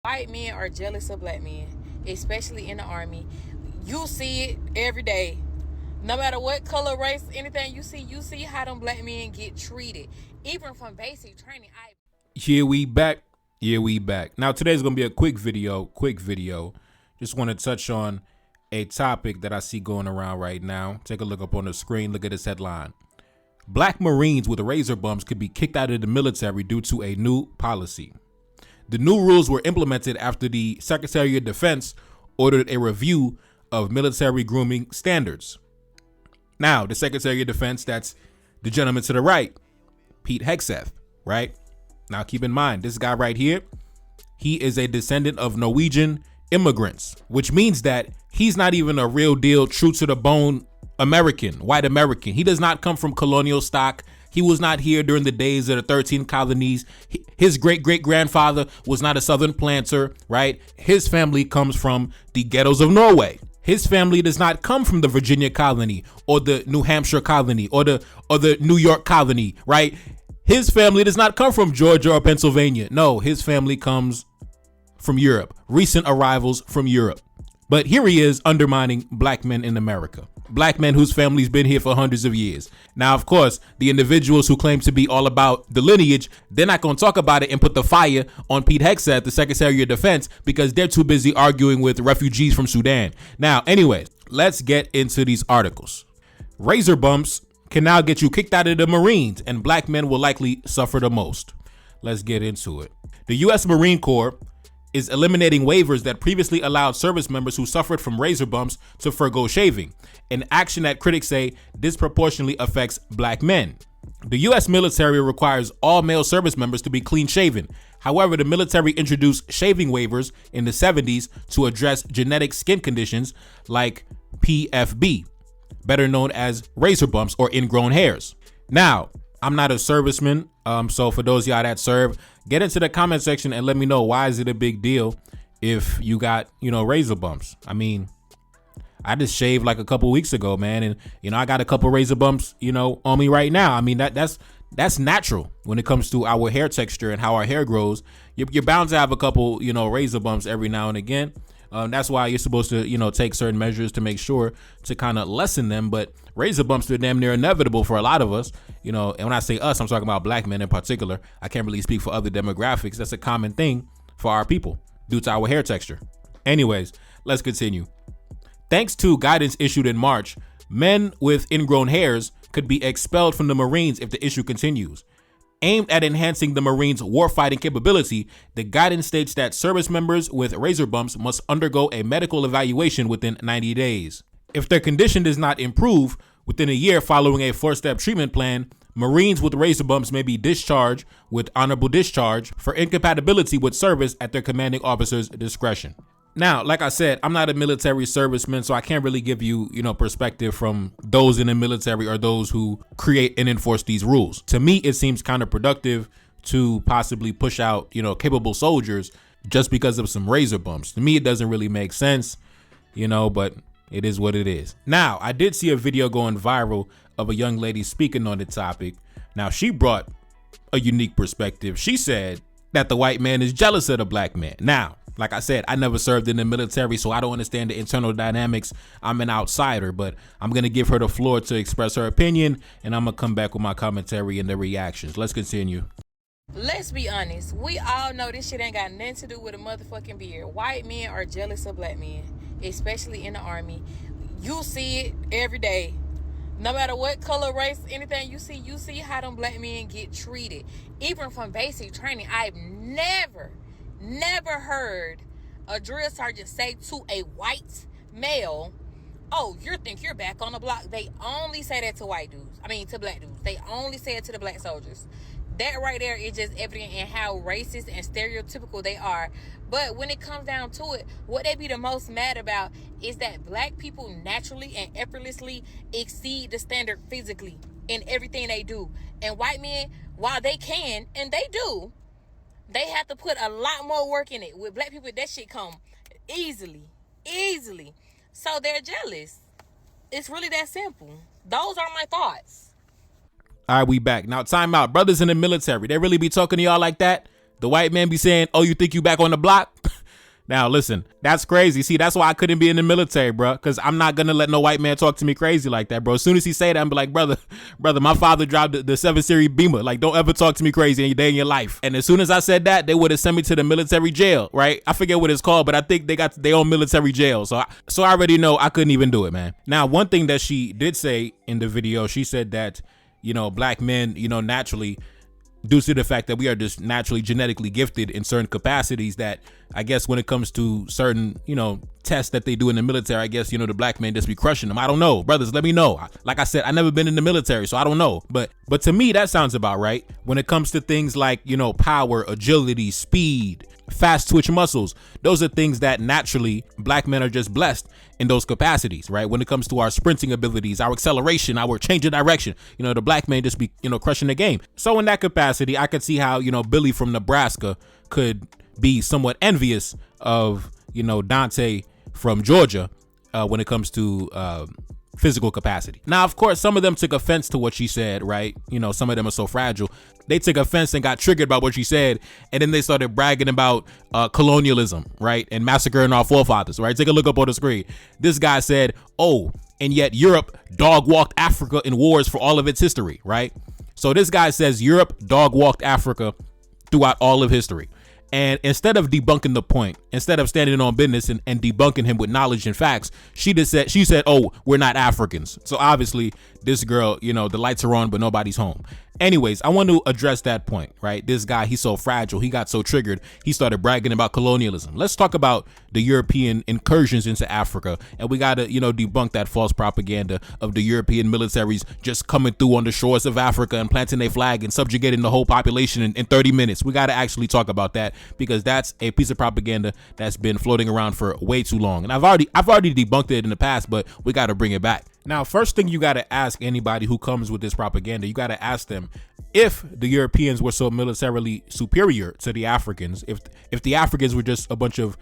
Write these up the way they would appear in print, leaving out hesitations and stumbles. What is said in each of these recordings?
White men are jealous of black men, especially in the army. You see it every day. No matter what color, race, anything you see how them black men get treated. Even from basic training. Here we back. Now today's gonna be a quick video. Just want to touch on a topic that I see going around right now. Take a look up on the screen. Look at this headline. Black Marines with razor bumps could be kicked out of the military due to a new policy. The new rules were implemented after the Secretary of Defense ordered a review of military grooming standards. Now, the Secretary of Defense, that's the gentleman to the right, Pete Hegseth, right? Now, keep in mind, this guy right here, he is a descendant of Norwegian immigrants, which means that he's not even a real deal, true to the bone American, white American. He does not come from colonial stock. He was not here during the days of the 13 colonies. His great-great-grandfather was not a southern planter, right? His family comes from the ghettos of Norway. His family does not come from the Virginia colony or the New Hampshire colony or the New York colony, right? His family does not come from Georgia or Pennsylvania. No, his family comes from Europe, recent arrivals from Europe. But here he is undermining black men in America. Black men whose family's been here for hundreds of years. Now, of course, the individuals who claim to be all about the lineage, they're not going to talk about it and put the fire on Pete Hegseth, the Secretary of Defense, because they're too busy arguing with refugees from Sudan. Now, anyways, let's get into these articles. Razor bumps can now get you kicked out of the Marines, and black men will likely suffer the most. Let's get into it. The U.S. Marine Corps is eliminating waivers that previously allowed service members who suffered from razor bumps to forgo shaving, an action that critics say disproportionately affects black men. The U.S. military requires all male service members to be clean shaven. However, the military introduced shaving waivers in the 70s to address genetic skin conditions like PFB, better known as razor bumps or ingrown hairs. Now, I'm not a serviceman, so for those of y'all that serve, get into the comment section and let me know, why is it a big deal if you got, razor bumps? I mean, I just shaved like a couple weeks ago, man, and I got a couple razor bumps, on me right now. I mean, that's natural when it comes to our hair texture and how our hair grows. You're bound to have a couple, razor bumps every now and again. That's why you're supposed to, take certain measures to make sure to kind of lessen them. But razor bumps are damn near inevitable for a lot of us, and when I say us, I'm talking about black men in particular. I can't really speak for other demographics. That's a common thing for our people due to our hair texture. Anyways, let's continue. Thanks to guidance issued in March, men with ingrown hairs could be expelled from the Marines if the issue continues. Aimed at enhancing the Marines' warfighting capability, the guidance states that service members with razor bumps must undergo a medical evaluation within 90 days. If their condition does not improve within a year following a 4-step treatment plan, Marines with razor bumps may be discharged with honorable discharge for incompatibility with service at their commanding officer's discretion. Now, like I said, I'm not a military serviceman, so I can't really give you, perspective from those in the military or those who create and enforce these rules. To me, it seems counterproductive to possibly push out, capable soldiers just because of some razor bumps. To me, it doesn't really make sense, but it is what it is. Now, I did see a video going viral of a young lady speaking on the topic. Now, she brought a unique perspective. She said that the white man is jealous of the black man. Now, like I said, I never served in the military, so I don't understand the internal dynamics. I'm an outsider, but I'm going to give her the floor to express her opinion, and I'm going to come back with my commentary and the reactions. Let's continue. Let's be honest. We all know this shit ain't got nothing to do with a motherfucking beard. White men are jealous of black men, especially in the army. You see it every day. No matter what color, race, anything you see how them black men get treated. Even from basic training, I've never heard a drill sergeant say to a white male, "Oh, you think you're back on the block." They only say that to to black dudes. They only say it to the black soldiers. That right there is just evident in how racist and stereotypical they are. But when it comes down to it, what they be the most mad about is that black people naturally and effortlessly exceed the standard physically in everything they do. And white men, while they can, and they do, they have to put a lot more work in it. With black people, that shit come easily. So they're jealous. It's really that simple. Those are my thoughts. All right, we back. Now, time out. Brothers in the military, they really be talking to y'all like that? The white man be saying, "Oh, you think you back on the block?" Now, listen, that's crazy. See, that's why I couldn't be in the military, bro, because I'm not going to let no white man talk to me crazy like that, bro. As soon as he say that, I'm be like, brother, my father drive the 7 Series Beamer. Like, don't ever talk to me crazy in your day in your life. And as soon as I said that, they would have sent me to the military jail, right? I forget what it's called, but I think they got their own military jail. So I already know I couldn't even do it, man. Now, one thing that she did say in the video, she said that, black men, naturally, due to the fact that we are just naturally genetically gifted in certain capacities, that I guess when it comes to certain, tests that they do in the military, I guess, the black man just be crushing them. I don't know. Brothers, let me know. Like I said, I never been in the military, so I don't know. But to me, that sounds about right. When it comes to things like, power, agility, speed, fast twitch muscles, those are things that naturally black men are just blessed in those capacities, right? When it comes to our sprinting abilities, our acceleration, our change of direction, the black man just be, crushing the game. So in that capacity, I could see how, Billy from Nebraska could be somewhat envious of, Dante from Georgia when it comes to physical capacity. Now, of course, some of them took offense to what she said, right? Some of them are so fragile. They took offense and got triggered by what she said, and then they started bragging about colonialism, right? And massacring our forefathers, right? Take a look up on the screen. This guy said, oh, and yet Europe dog-walked Africa in wars for all of its history, right? So this guy says Europe dog-walked Africa throughout all of history. And instead of debunking the point, instead of standing on business and debunking him with knowledge and facts, she said, oh, we're not Africans. So obviously this girl, the lights are on, but nobody's home. Anyways, I want to address that point, right? This guy, he's so fragile. He got so triggered. He started bragging about colonialism. Let's talk about the European incursions into Africa. And we got to, debunk that false propaganda of the European militaries just coming through on the shores of Africa and planting their flag and subjugating the whole population in 30 minutes. We got to actually talk about that, because that's a piece of propaganda that's been floating around for way too long. And I've already debunked it in the past, but we got to bring it back. Now, first thing you got to ask anybody who comes with this propaganda, you got to ask them, if the Europeans were so militarily superior to the Africans, if the Africans were just a bunch of,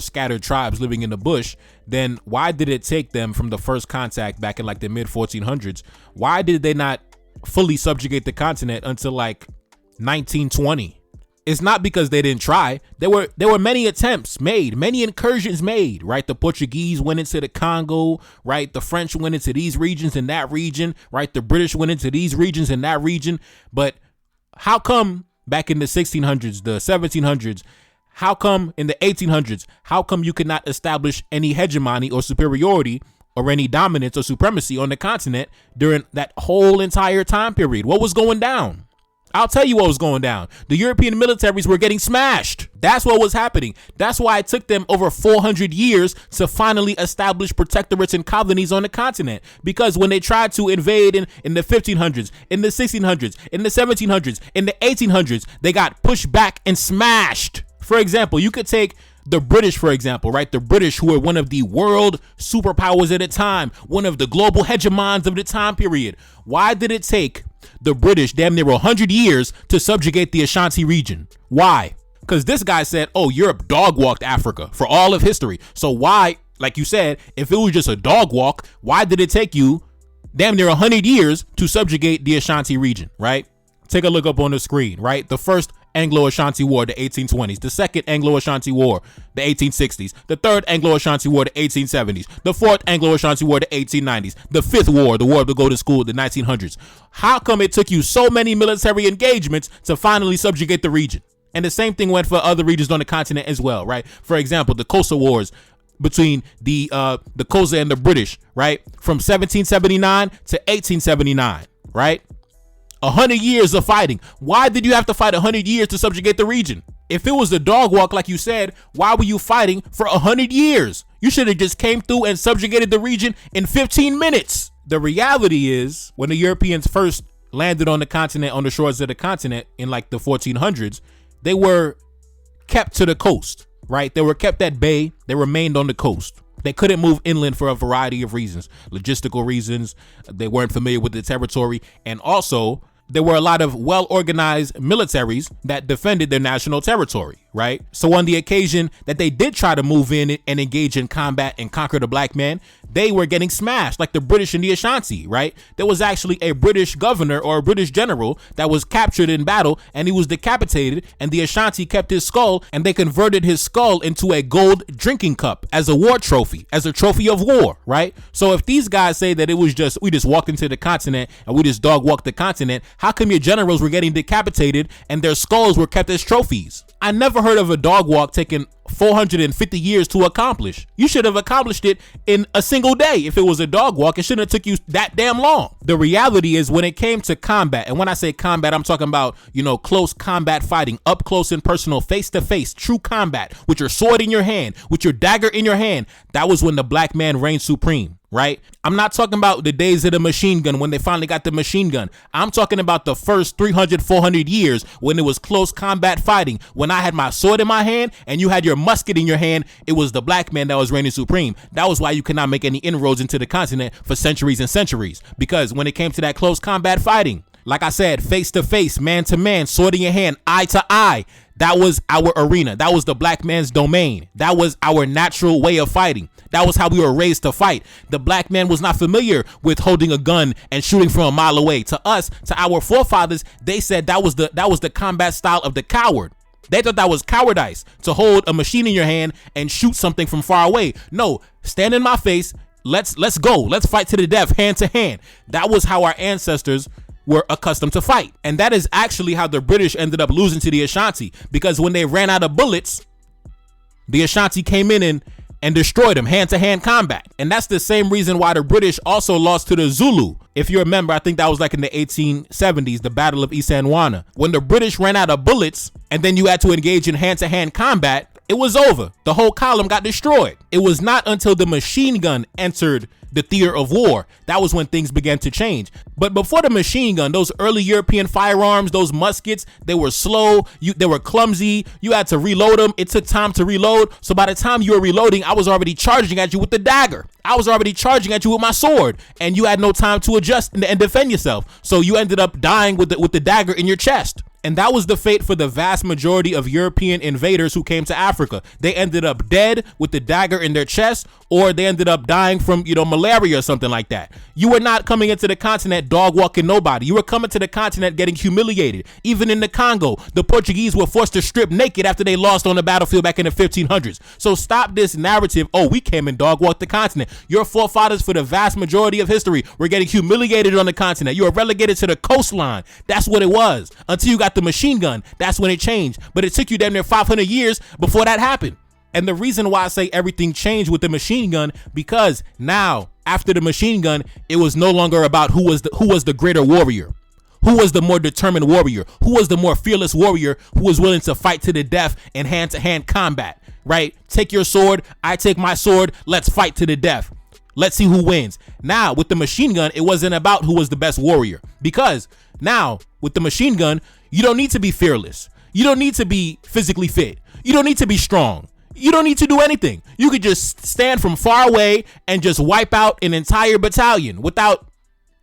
scattered tribes living in the bush, then why did it take them from the first contact back in like the mid 1400s? Why did they not fully subjugate the continent until like 1920? It's not because they didn't try. There were many attempts made, many incursions made, right? The Portuguese went into the Congo, right? The French went into these regions and that region, right? The British went into these regions and that region. But how come back in the 1600s, the 1700s, how come in the 1800s, how come you could not establish any hegemony or superiority or any dominance or supremacy on the continent during that whole entire time period? What was going down? I'll tell you what was going down. The European militaries were getting smashed. That's what was happening. That's why it took them over 400 years to finally establish protectorates and colonies on the continent. Because when they tried to invade in the 1500s, in the 1600s, in the 1700s, in the 1800s, they got pushed back and smashed. For example, you could take the British, for example, right? The British, who were one of the world superpowers at the time, one of the global hegemons of the time period. Why did it take the British damn near 100 years to subjugate the Ashanti region? Why? Because this guy said, oh, Europe dog walked Africa for all of history. So why, like you said, if it was just a dog walk, why did it take you damn near 100 years to subjugate the Ashanti region, right? Take a look up on the screen, right? The first Anglo-Ashanti War, the 1820s. The second Anglo-Ashanti War, the 1860s. The third Anglo-Ashanti War, the 1870s. The fourth Anglo-Ashanti War, the 1890s. The fifth war, the War of the Golden School, the 1900s. How come it took you so many military engagements to finally subjugate the region? And the same thing went for other regions on the continent as well, right? For example, the Xhosa Wars between the Xhosa and the British, right? From 1779 to 1879, right? 100 years of fighting. Why did you have to fight 100 years to subjugate the region? If it was a dog walk, like you said, why were you fighting for 100 years? You should have just came through and subjugated the region in 15 minutes. The reality is, when the Europeans first landed on the continent, on the shores of the continent in like the 1400s, they were kept to the coast, right? They were kept at bay. They remained on the coast. They couldn't move inland for a variety of reasons, logistical reasons. They weren't familiar with the territory. And also, there were a lot of well-organized militaries that defended their national territory, right? So on the occasion that they did try to move in and engage in combat and conquer the black man, they were getting smashed like the British in the Ashanti, right? There was actually a British governor or a British general that was captured in battle and he was decapitated, and the Ashanti kept his skull and they converted his skull into a gold drinking cup as a war trophy, as a trophy of war, right? So if these guys say that it was just, we just walked into the continent and we just dog walked the continent, how come your generals were getting decapitated and their skulls were kept as trophies? I never heard of a dog walk taking 450 years to accomplish. You should have accomplished it in a single day. If it was a dog walk, it shouldn't have took you that damn long. The reality is when it came to combat, and when I say combat, I'm talking about, close combat fighting, up close and personal, face to face, true combat, with your sword in your hand, with your dagger in your hand. That was when the black man reigned supreme. Right? I'm not talking about the days of the machine gun when they finally got the machine gun. I'm talking about the first 300, 400 years when it was close combat fighting. When I had my sword in my hand and you had your musket in your hand, it was the black man that was reigning supreme. That was why you could not make any inroads into the continent for centuries and centuries. Because when it came to that close combat fighting, like I said, face to face, man to man, sword in your hand, eye to eye, that was our arena. That was the black man's domain. That was our natural way of fighting. That was how we were raised to fight. The black man was not familiar with holding a gun and shooting from a mile away. To us, to our forefathers, they said that was the combat style of the coward. They thought that was cowardice, to hold a machine in your hand and shoot something from far away. No, stand in my face. Let's go. Let's fight to the death, hand to hand. That was how our ancestors were accustomed to fight. And that is actually how the British ended up losing to the Ashanti, because when they ran out of bullets, the Ashanti came in and destroyed them, hand-to-hand combat. And that's the same reason why the British also lost to the Zulu. If you remember, I think that was like in the 1870s, the Battle of Isandlwana. When the British ran out of bullets and then you had to engage in hand-to-hand combat, it was over. The whole column got destroyed. It was not until the machine gun entered the theater of war that was when things began to change. But before the machine gun, those early European firearms, those muskets, they were slow, they were clumsy, you had to reload them, it took time to reload. So by the time you were reloading, I was already charging at you with the dagger. I was already charging at you with my sword, and you had no time to adjust and defend yourself. So you ended up dying with the dagger in your chest. And that was the fate for the vast majority of European invaders who came to Africa. They ended up dead with the dagger in their chest, or they ended up dying from, malaria or something like that. You were not coming into the continent dog walking nobody. You were coming to the continent getting humiliated. Even in the Congo, the Portuguese were forced to strip naked after they lost on the battlefield back in the 1500s. So stop this narrative, oh, we came and dog walked the continent. Your forefathers, for the vast majority of history, were getting humiliated on the continent. You were relegated to the coastline. That's what it was. Until you got the machine gun, that's when it changed. But it took you damn near 500 years before that happened. And the reason why I say everything changed with the machine gun, because now after the machine gun, it was no longer about who was the greater warrior, who was the more determined warrior, who was the more fearless warrior, who was willing to fight to the death in hand-to-hand combat, right? Take your sword, I take my sword, let's fight to the death. Let's see who wins. Now, with the machine gun, it wasn't about who was the best warrior, because now with the machine gun, you don't need to be fearless. You don't need to be physically fit. You don't need to be strong. You don't need to do anything. You could just stand from far away and just wipe out an entire battalion without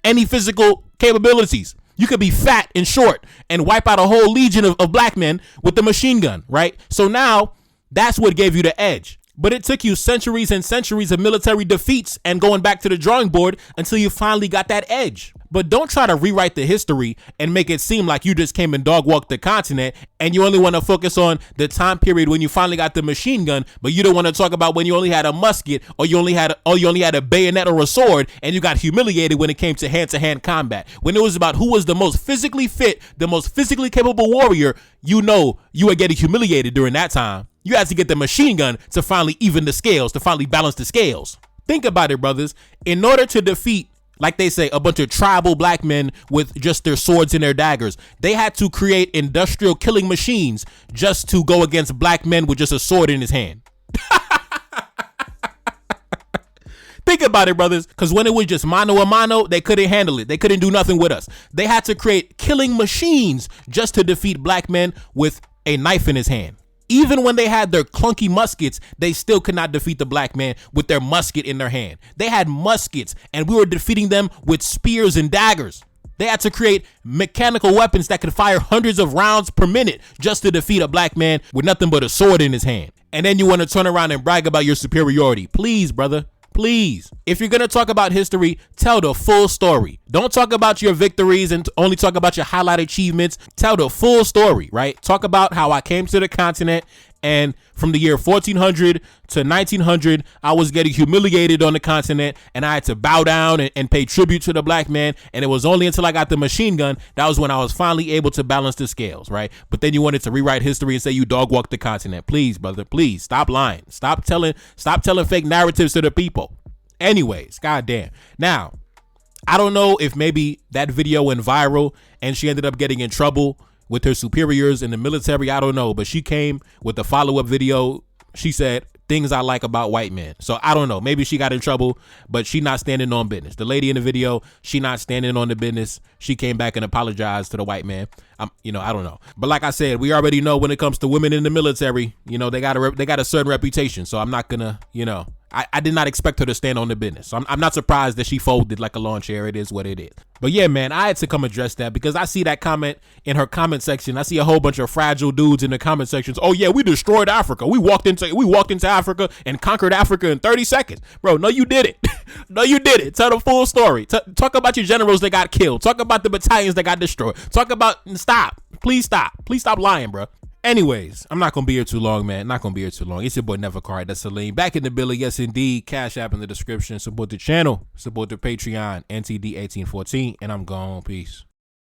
any physical capabilities. You could be fat and short and wipe out a whole legion of black men with the machine gun, right? So now that's what gave you the edge. But it took you centuries and centuries of military defeats and going back to the drawing board until you finally got that edge. But don't try to rewrite the history and make it seem like you just came and dog walked the continent and you only want to focus on the time period when you finally got the machine gun, but you don't want to talk about when you only had a musket or you only had a bayonet or a sword and you got humiliated when it came to hand combat. When it was about who was the most physically fit, the most physically capable warrior, you were getting humiliated during that time. You had to get the machine gun to finally even the scales, to finally balance the scales. Think about it, brothers. In order to defeat, like they say, a bunch of tribal black men with just their swords and their daggers, they had to create industrial killing machines just to go against black men with just a sword in his hand. Think about it, brothers, because when it was just mano a mano, they couldn't handle it. They couldn't do nothing with us. They had to create killing machines just to defeat black men with a knife in his hand. Even when they had their clunky muskets, they still could not defeat the black man with their musket in their hand. They had muskets, and we were defeating them with spears and daggers. They had to create mechanical weapons that could fire hundreds of rounds per minute just to defeat a black man with nothing but a sword in his hand. And then you want to turn around and brag about your superiority. Please, brother. Please. If you're going to talk about history, tell the full story. Don't talk about your victories and only talk about your highlighted achievements. Tell the full story, right? Talk about how I came to the continent, and from the year 1400 to 1900, I was getting humiliated on the continent, and I had to bow down and pay tribute to the black man. And it was only until I got the machine gun that was when I was finally able to balance the scales, right? But then you wanted to rewrite history and say you dog walked the continent. Please, brother, please stop lying. Stop telling fake narratives to the people. Anyways, goddamn. Now, I don't know if maybe that video went viral and she ended up getting in trouble with her superiors in the military. I don't know, but she came with a follow-up video. She said things I like about white men. So I don't know, maybe she got in trouble, but she not standing on business. The lady in the video, she not standing on the business. She came back and apologized to the white man. I don't know, but like I said, we already know when it comes to women in the military, they got a certain reputation. So I'm not gonna, I did not expect her to stand on the business. So I'm not surprised that she folded like a lawn chair. It is what it is. But yeah, man, I had to come address that because I see that comment in her comment section. I see a whole bunch of fragile dudes in the comment sections. Oh yeah, we destroyed Africa. We walked into Africa and conquered Africa in 30 seconds. Bro, no, you did it. No, you did it. Tell the full story. Talk about your generals that got killed. Talk about the battalions that got destroyed. Stop. Please stop lying, bro. Anyways, I'm not going to be here too long, man. Not going to be here too long. It's your boy Never Card. That's Salim. Back in the building. Yes, indeed. Cash App in the description. Support the channel. Support the Patreon. NTD 1814. And I'm gone. Peace.